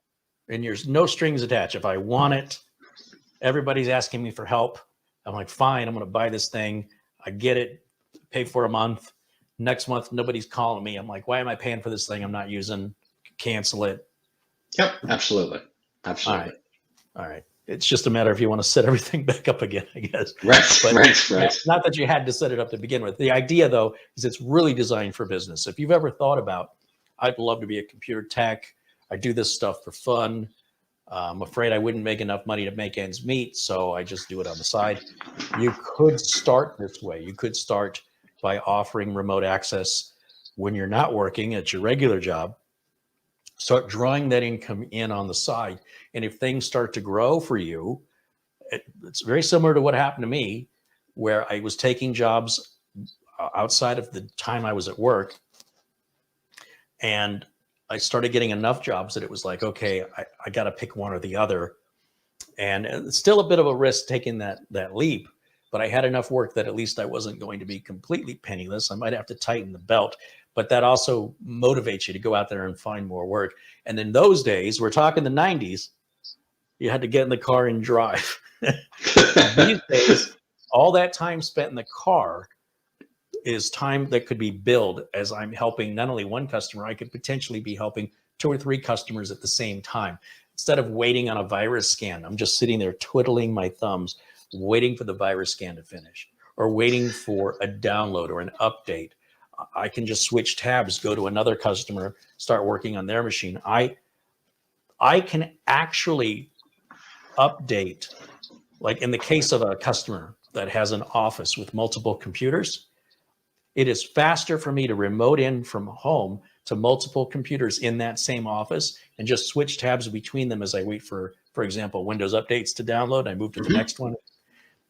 And there's no strings attached. If I want it, everybody's asking me for help. I'm like, fine, I'm going to buy this thing. I get it, pay for a month. Next month, nobody's calling me. I'm like, why am I paying for this thing I'm not using? Cancel it. Yep, absolutely. Absolutely. All right. It's just a matter if you want to set everything back up again, I guess. Right, But right. Not that you had to set it up to begin with. The idea, though, is it's really designed for business. If you've ever thought about, I'd love to be a computer tech, I do this stuff for fun, I'm afraid I wouldn't make enough money to make ends meet, so I just do it on the side. You could start this way. You could start by offering remote access when you're not working at your regular job. Start drawing that income in on the side. And if things start to grow for you, it's very similar to what happened to me, where I was taking jobs outside of the time I was at work. And I started getting enough jobs that it was like, okay, I got to pick one or the other. And it's still a bit of a risk taking that leap, but I had enough work that at least I wasn't going to be completely penniless. I might have to tighten the belt, but that also motivates you to go out there and find more work. And in those days, we're talking the 90s, you had to get in the car and drive. These days, all that time spent in the car is time that could be billed as I'm helping not only one customer, I could potentially be helping 2 or 3 customers at the same time. Instead of waiting on a virus scan, I'm just sitting there twiddling my thumbs, waiting for the virus scan to finish, or waiting for a download or an update. I can just switch tabs, go to another customer, start working on their machine. I can actually update, like in the case of a customer that has an office with multiple computers, it is faster for me to remote in from home to multiple computers in that same office and just switch tabs between them as I wait for example, Windows updates to download. I move to the next one,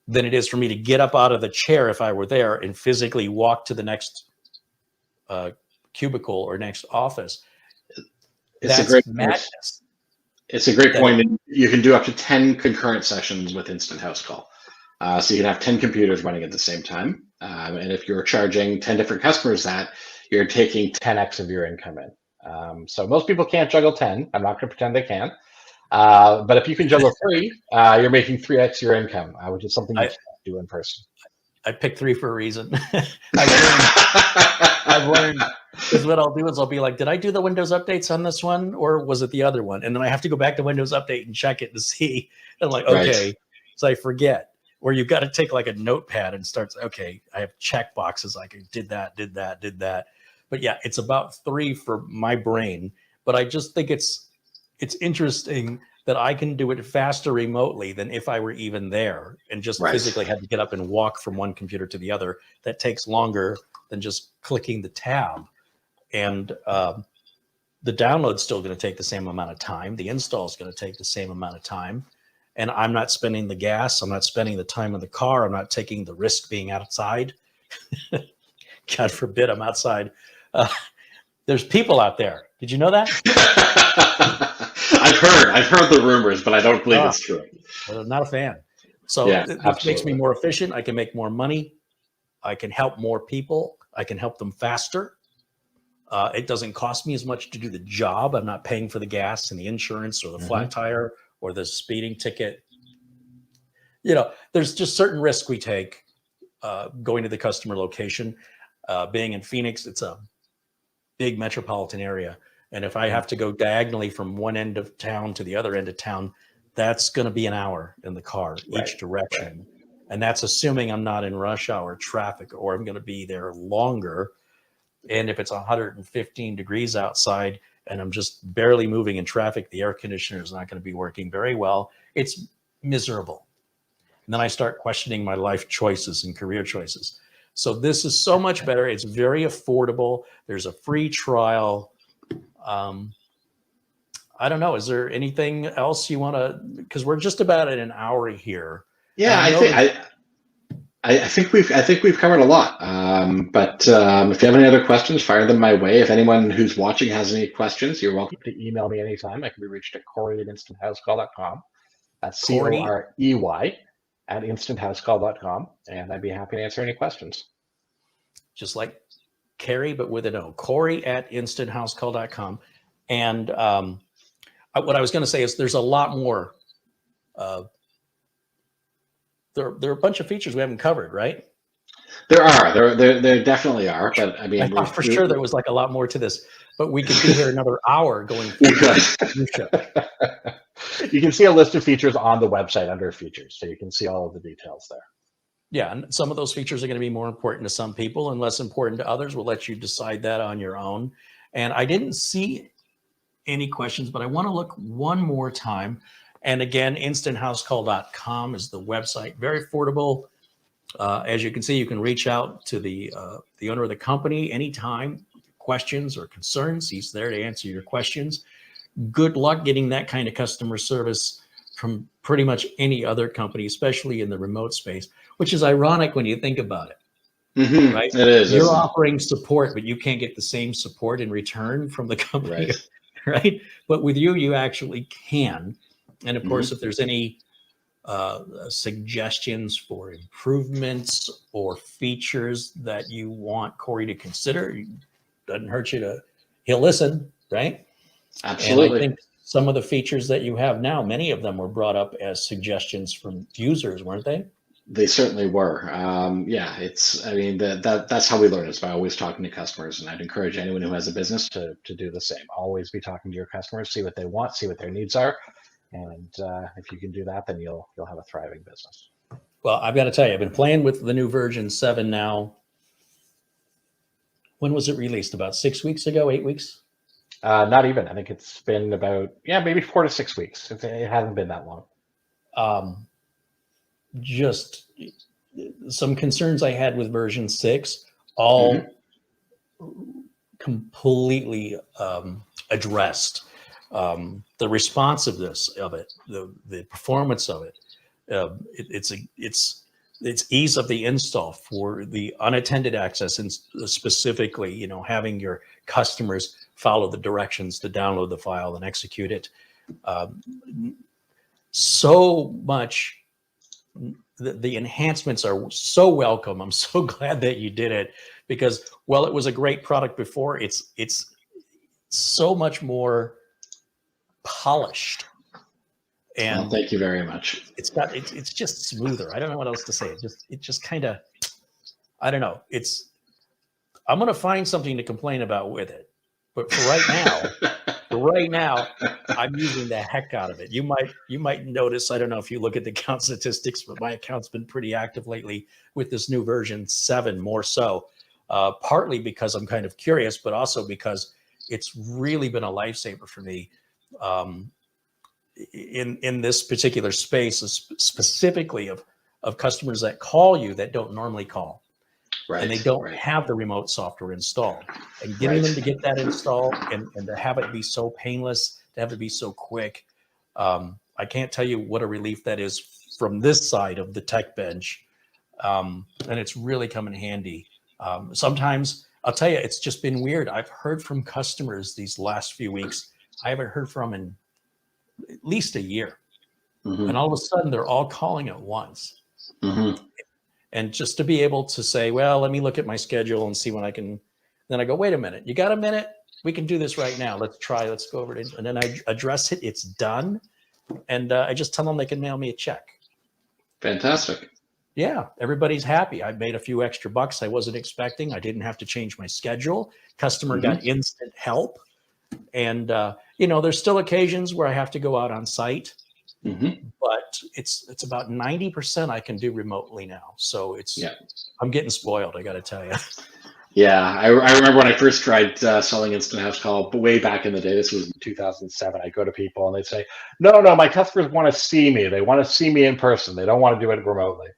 than it is for me to get up out of the chair if I were there and physically walk to the next cubicle or next office. That's madness. It's a great point. You can do up to 10 concurrent sessions with Instant House Call. So you can have 10 computers running at the same time. And if you're charging 10 different customers that, you're taking 10x of your income in. So most people can't juggle 10. I'm not going to pretend they can. But if you can juggle 3, you're making 3x your income, which is something you can't do in person. I picked 3 for a reason. I've learned, because what I'll do is I'll be like, did I do the Windows updates on this one, or was it the other one? And then I have to go back to Windows Update and check it to see. And I'm like, okay, Right. so I forget. Or you've got to take like a notepad and start, okay, I have check boxes. Like, did that. But yeah, it's about 3 for my brain. But I just think it's interesting that I can do it faster remotely than if I were even there and just Right. physically had to get up and walk from one computer to the other. That takes longer than just clicking the tab. And the download's still going to take the same amount of time. The install is going to take the same amount of time. And I'm not spending the gas. I'm not spending the time in the car. I'm not taking the risk being outside. God forbid I'm outside. There's people out there. Did you know that? I've heard the rumors, but I don't believe it's true. I'm not a fan. So Yeah, this makes me more efficient. I can make more money. I can help more people. I can help them faster. It doesn't cost me as much to do the job. I'm not paying for the gas and the insurance or the flat tire or the speeding ticket. You know, there's just certain risks we take going to the customer location. Being in Phoenix, it's a big metropolitan area. And if I have to go diagonally from one end of town to the other end of town, that's going to be an hour in the car each direction. Right. And that's assuming I'm not in rush hour traffic or I'm going to be there longer. And if it's 115 degrees outside and I'm just barely moving in traffic, the air conditioner is not going to be working very well. It's miserable. And then I start questioning my life choices and career choices. So this is so much better. It's very affordable. There's a free trial. I don't know. Is there anything else you want to? Because we're just about at an hour here. Yeah, I think we've covered a lot. But if you have any other questions, fire them my way. If anyone who's watching has any questions, you're welcome to email me anytime. I can be reached at Carey@instanthousecall.com. That's COREY at instanthousecall.com, and I'd be happy to answer any questions. Just like Carey, but with an O. Carey@instanthousecall.com. And what I was going to say is there's a lot more. There are a bunch of features we haven't covered, right? There definitely are. But I mean, I thought for sure there was like a lot more to this, but we could be here another hour going forward. You can see a list of features on the website under features, so you can see all of the details there. Yeah, and some of those features are going to be more important to some people and less important to others. We'll let you decide that on your own. And I didn't see any questions, but I want to look one more time. And again, instanthousecall.com is the website. Very affordable. As you can see, you can reach out to the owner of the company anytime, questions or concerns. He's there to answer your questions. Good luck getting that kind of customer service from pretty much any other company, especially in the remote space, which is ironic when you think about it. Right? It is. You're offering support, but you can't get the same support in return from the company, right? But with you, you actually can. And of course, if there's any suggestions for improvements or features that you want Corey to consider, it doesn't hurt you he'll listen, right? Absolutely. And I think some of the features that you have now, many of them were brought up as suggestions from users, weren't they? They certainly were. Yeah, that's how we learn. It's by always talking to customers. And I'd encourage anyone who has a business to do the same. Always be talking to your customers, see what they want, see what their needs are. And if you can do that, then you'll have a thriving business. Well, I've got to tell you, I've been playing with the new version 7 now. When was it released? About 6 weeks ago, 8 weeks? Not even. I think it's been about, maybe 4 to 6 weeks. It hasn't been that long. Just some concerns I had with version 6, all completely addressed. The responsiveness of it, the performance of it, it's ease of the install for the unattended access, and specifically, having your customers follow the directions to download the file and execute it. So much. The enhancements are so welcome. I'm so glad that you did it, because while it was a great product before, it's so much more polished. And thank you very much. It's just smoother. I don't know what else to say. It just kind of I don't know. I'm going to find something to complain about with it. But for right now, I'm using the heck out of it. You might notice, I don't know if you look at the account statistics, but my account's been pretty active lately with this new version 7 more so. Partly because I'm kind of curious, but also because it's really been a lifesaver for me in this particular space, specifically of customers that call you that don't normally call. Right, and they don't right. have the remote software installed. And getting them to get that installed and to have it be so painless, to have it be so quick, I can't tell you what a relief that is from this side of the tech bench. And it's really come in handy. Sometimes, I'll tell you, it's just been weird. I've heard from customers these last few weeks I haven't heard from in at least a year. Mm-hmm. And all of a sudden, they're all calling at once. Mm-hmm. And just to be able to say, well, let me look at my schedule and see when I can. Then I go, wait a minute, you got a minute? We can do this right now. Let's go over it. And then I address it. It's done. And I just tell them they can mail me a check. Fantastic. Yeah, everybody's happy. I made a few extra bucks I wasn't expecting. I didn't have to change my schedule. Customer got instant help. And, there's still occasions where I have to go out on site. Mm-hmm. But it's about 90% I can do remotely now. So I'm getting spoiled, I got to tell you. Yeah, I remember when I first tried selling Instant House Call, but way back in the day, this was in 2007, I go to people and they'd say, no, my customers want to see me. They want to see me in person. They don't want to do it remotely.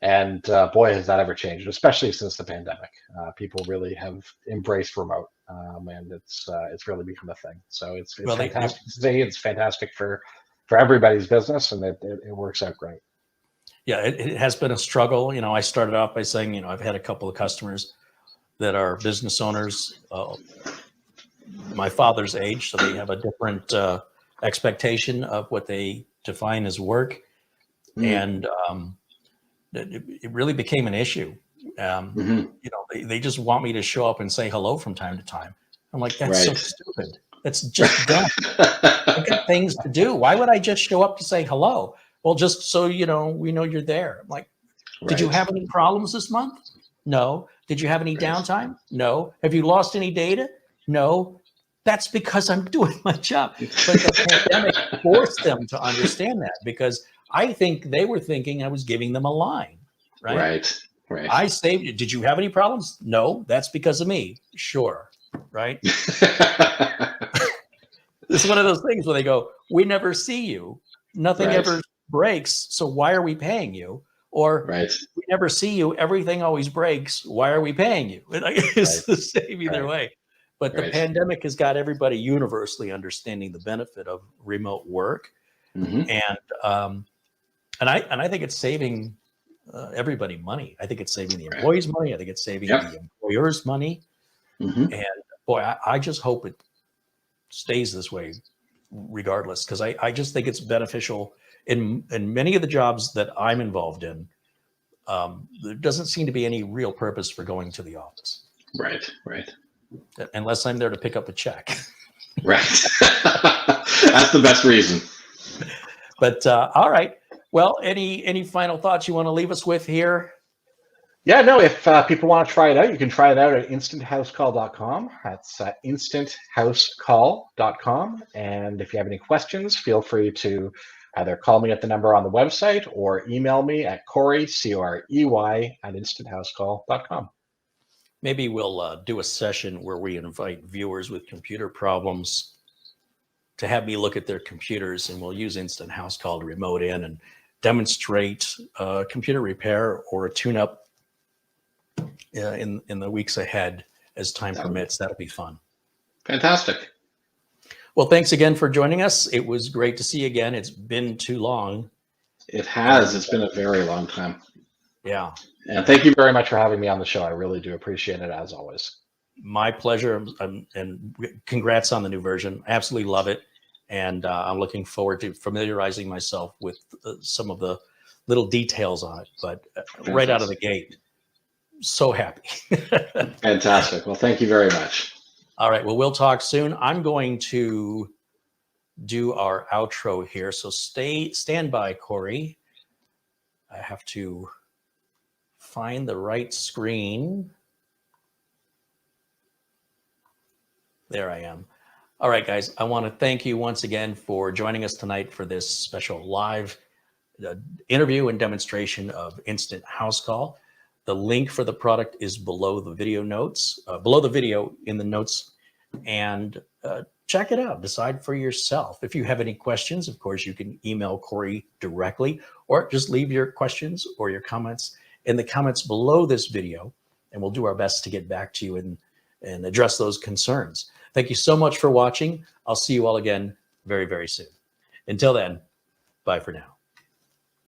And boy, has that ever changed, especially since the pandemic. People really have embraced remote, and it's really become a thing. So it's fantastic to see. It's fantastic for everybody's business, and it works out great. Yeah, it has been a struggle. I started off by saying, I've had a couple of customers that are business owners, my father's age, so they have a different expectation of what they define as work. And it really became an issue. They just want me to show up and say hello from time to time. I'm like, that's so stupid. That's just dumb. I've got things to do. Why would I just show up to say hello? Well, just so we know you're there. I'm like, did you have any problems this month? No. Did you have any downtime? No. Have you lost any data? No. That's because I'm doing my job. But the pandemic forced them to understand that, because I think they were thinking I was giving them a line, right? Right. I saved you. Did you have any problems? No. That's because of me. Sure. Right. This is one of those things where they go, we never see you. Nothing ever breaks. So why are we paying you? Or we never see you. Everything always breaks. Why are we paying you? It's the same either way. But the pandemic has got everybody universally understanding the benefit of remote work. And I think it's saving everybody money. I think it's saving the employees money. I think it's saving the employers money. And boy, I just hope it stays this way regardless, because I just think it's beneficial in many of the jobs that I'm involved in. There doesn't seem to be any real purpose for going to the office. Right. Unless I'm there to pick up a check. Right. That's the best reason. But all right. Well, any final thoughts you want to leave us with here? Yeah, no, if people want to try it out, you can try it out at instanthousecall.com. That's instanthousecall.com. And if you have any questions, feel free to either call me at the number on the website or email me at Carey, Corey, at instanthousecall.com. Maybe we'll do a session where we invite viewers with computer problems to have me look at their computers, and we'll use Instant House Call to remote in and demonstrate computer repair or a tune-up in the weeks ahead as time permits. That'll be fun. Fantastic. Well, thanks again for joining us. It was great to see you again. It's been too long. It has. It's been a very long time. Yeah. And thank you very much for having me on the show. I really do appreciate it, as always. My pleasure. And congrats on the new version. I absolutely love it. And I'm looking forward to familiarizing myself with some of the little details on it. But right out of the gate, so happy. Fantastic. Well, thank you very much. All right. Well, we'll talk soon. I'm going to do our outro here. So stand by, Carey. I have to find the right screen. There I am. All right, guys, I want to thank you once again for joining us tonight for this special live interview and demonstration of Instant House Call. The link for the product is below the video notes, below the video in the notes, and check it out. Decide for yourself. If you have any questions, of course, you can email Corey directly, or just leave your questions or your comments in the comments below this video, and we'll do our best to get back to you and address those concerns. Thank you so much for watching. I'll see you all again very, very soon. Until then, bye for now.